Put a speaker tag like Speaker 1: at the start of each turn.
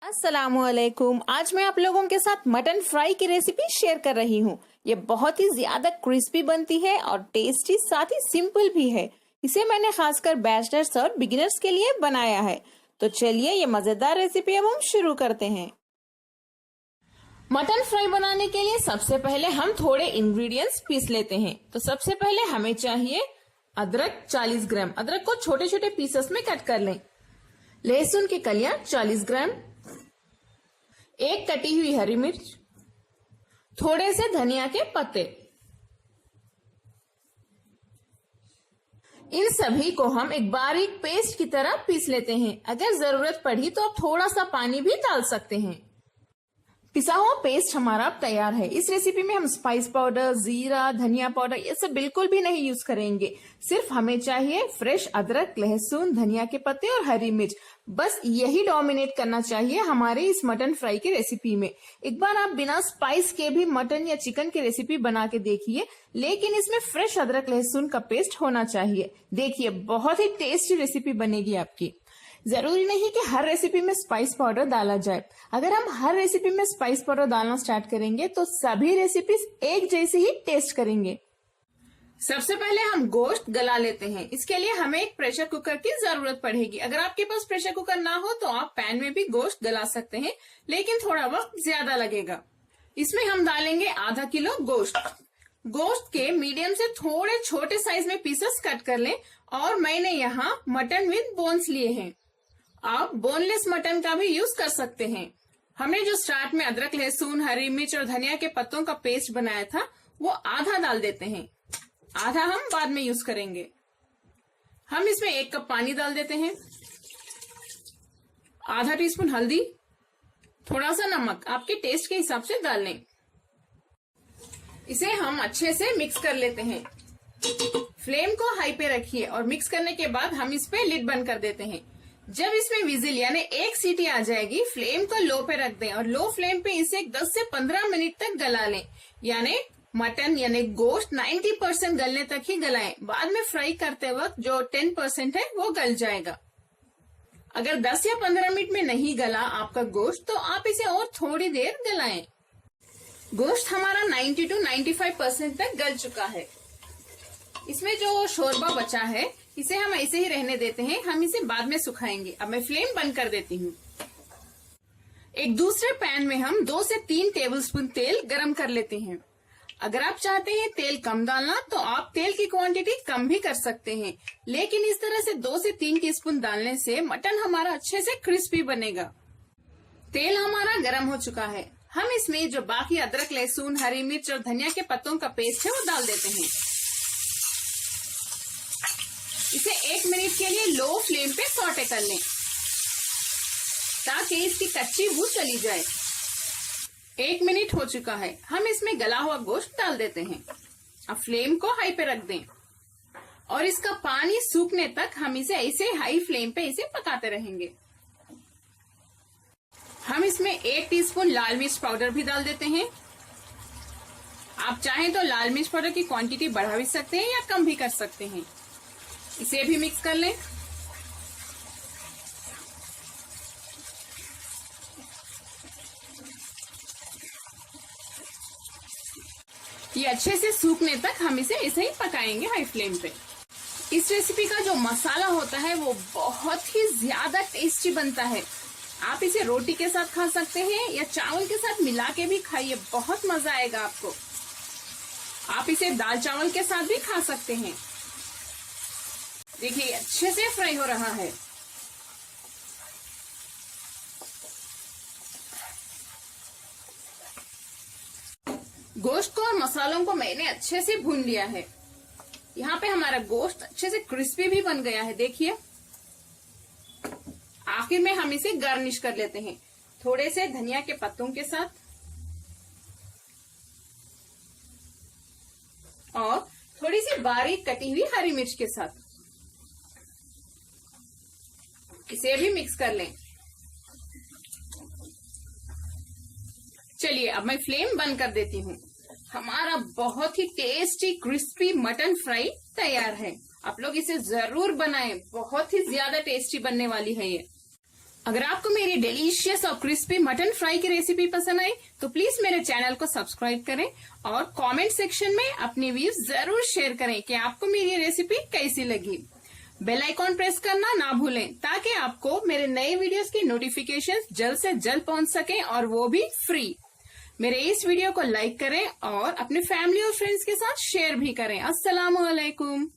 Speaker 1: अस्सलामुअलैकुम। आज मैं आप लोगों के साथ मटन फ्राई की रेसिपी शेयर कर रही हूँ। ये बहुत ही ज्यादा क्रिस्पी बनती है और टेस्टी, साथ ही सिंपल भी है। इसे मैंने खासकर बैचलर्स और बिगिनर्स के लिए बनाया है। तो चलिए ये मजेदार रेसिपी अब हम शुरू करते हैं। मटन फ्राई बनाने के लिए सबसे पहले हम थोड़े इंग्रेडिएंट्स पीस लेते हैं। तो सबसे पहले हमें चाहिए अदरक 40 ग्राम। अदरक को छोटे छोटे पीसेस में कट कर लें। लहसुन की कलियां 40 ग्राम, एक कटी हुई हरी मिर्च, थोड़े से धनिया के पत्ते। इन सभी को हम एक बारीक पेस्ट की तरह पीस लेते हैं। अगर जरूरत पड़ी तो आप थोड़ा सा पानी भी डाल सकते हैं। पिसा हुआ पेस्ट हमारा अब तैयार है। इस रेसिपी में हम स्पाइस पाउडर, जीरा, धनिया पाउडर ये सब बिल्कुल भी नहीं यूज करेंगे। सिर्फ हमें चाहिए फ्रेश अदरक, लहसुन, धनिया के पत्ते और हरी मिर्च। बस यही डोमिनेट करना चाहिए हमारे इस मटन फ्राई की रेसिपी में। एक बार आप बिना स्पाइस के भी मटन या चिकन की रेसिपी बना के देखिए, लेकिन इसमें फ्रेश अदरक लहसुन का पेस्ट होना चाहिए। देखिए बहुत ही टेस्टी रेसिपी बनेगी आपकी। जरूरी नहीं कि हर रेसिपी में स्पाइस पाउडर डाला जाए। अगर हम हर रेसिपी में स्पाइस पाउडर डालना स्टार्ट करेंगे तो सभी रेसिपीज एक जैसी ही टेस्ट करेंगे। सबसे पहले हम गोश्त गला लेते हैं। इसके लिए हमें एक प्रेशर कुकर की जरूरत पड़ेगी। अगर आपके पास प्रेशर कुकर ना हो तो आप पैन में भी गोश्त गला सकते हैं, लेकिन थोड़ा वक्त ज्यादा लगेगा। इसमें हम डालेंगे आधा किलो गोश्त। गोश्त के मीडियम से थोड़े छोटे साइज में पीसेस कट कर लें। और मैंने यहाँ मटन विद बोन्स लिए हैं। आप बोनलेस मटन का भी यूज कर सकते हैं। हमने जो स्टार्ट में अदरक, लहसुन, हरी मिर्च और धनिया के पत्तों का पेस्ट बनाया था वो आधा डाल देते हैं, आधा हम बाद में यूज करेंगे। हम इसमें 1 कप पानी डाल देते हैं, आधा टीस्पून हल्दी, थोड़ा सा नमक आपके टेस्ट के हिसाब से डाल लें। इसे हम अच्छे से मिक्स कर लेते हैं। फ्लेम को हाई पे रखिए और मिक्स करने के बाद हम इस पे लिड बंद कर देते हैं। जब इसमें विजिल यानी 1 सीटी आ जाएगी, फ्लेम को लो पे रख दें और लो फ्लेम पे इसे 10 से 15 मिनट तक गला लें। यानी मटन यानी गोश्त 90% गलने तक ही गलाएं। बाद में फ्राई करते वक्त जो 10% है वो गल जाएगा। अगर 10 या 15 मिनट में नहीं गला आपका गोश्त तो आप इसे और थोड़ी देर गलाएं। गोश्त हमारा 90 to 95% तक गल चुका है। इसमें जो शोरबा बचा है इसे हम ऐसे ही रहने देते हैं, हम इसे बाद में सुखाएंगे। अब मैं फ्लेम बंद कर देती हूँ। एक दूसरे पैन में हम 2 से 3 टेबलस्पून तेल गरम कर लेते हैं। अगर आप चाहते हैं तेल कम डालना तो आप तेल की क्वांटिटी कम भी कर सकते हैं, लेकिन इस तरह से 2 से 3 टीस्पून डालने से मटन हमारा अच्छे से क्रिस्पी बनेगा। तेल हमारा गरम हो चुका है। हम इसमें जो बाकी अदरक, लहसुन, हरी मिर्च और धनिया के पत्तों का पेस्ट है वो डाल देते हैं। इसे 1 मिनट के लिए लो फ्लेम पे सौटे कर लें ताकि इसकी कच्ची बू चली जाए। 1 मिनट हो चुका है। हम इसमें गला हुआ गोश्त डाल देते हैं। अब फ्लेम को हाई पे रख दें और इसका पानी सूखने तक हम इसे ऐसे हाई फ्लेम पे इसे पकाते रहेंगे। हम इसमें 1 टीस्पून लाल मिर्च पाउडर भी डाल देते हैं। आप चाहें तो लाल मिर्च पाउडर की क्वांटिटी बढ़ा भी सकते हैं या कम भी कर सकते हैं। इसे भी मिक्स कर लें। ये अच्छे से सूखने तक हम इसे ऐसे ही पकाएंगे हाई फ्लेम पे। इस रेसिपी का जो मसाला होता है वो बहुत ही ज्यादा टेस्टी बनता है। आप इसे रोटी के साथ खा सकते हैं या चावल के साथ मिला के भी खाइए, बहुत मजा आएगा आपको। आप इसे दाल चावल के साथ भी खा सकते हैं। देखिए अच्छे से फ्राई हो रहा है। गोश्त को और मसालों को मैंने अच्छे से भून लिया है। यहाँ पे हमारा गोश्त अच्छे से क्रिस्पी भी बन गया है। देखिए आखिर में हम इसे गार्निश कर लेते हैं थोड़े से धनिया के पत्तों के साथ और थोड़ी सी बारीक कटी हुई हरी मिर्च के साथ। इसे भी मिक्स कर लें। चलिए अब मैं फ्लेम बंद कर देती हूँ। हमारा बहुत ही टेस्टी क्रिस्पी मटन फ्राई तैयार है। आप लोग इसे जरूर बनाएं, बहुत ही ज्यादा टेस्टी बनने वाली है ये। अगर आपको मेरी डिलीशियस और क्रिस्पी मटन फ्राई की रेसिपी पसंद आई तो प्लीज मेरे चैनल को सब्सक्राइब करें और कमेंट सेक्शन में अपनी व्यूज जरूर शेयर करें कि आपको मेरी रेसिपी कैसी लगी। बेल आइकॉन प्रेस करना ना भूलें ताकि आपको मेरे नए वीडियोस की नोटिफिकेशन जल्द से जल्द पहुंच सके और वो भी फ्री। मेरे इस वीडियो को लाइक करें और अपने फैमिली और फ्रेंड्स के साथ शेयर भी करें। अस्सलामुअलैकुम।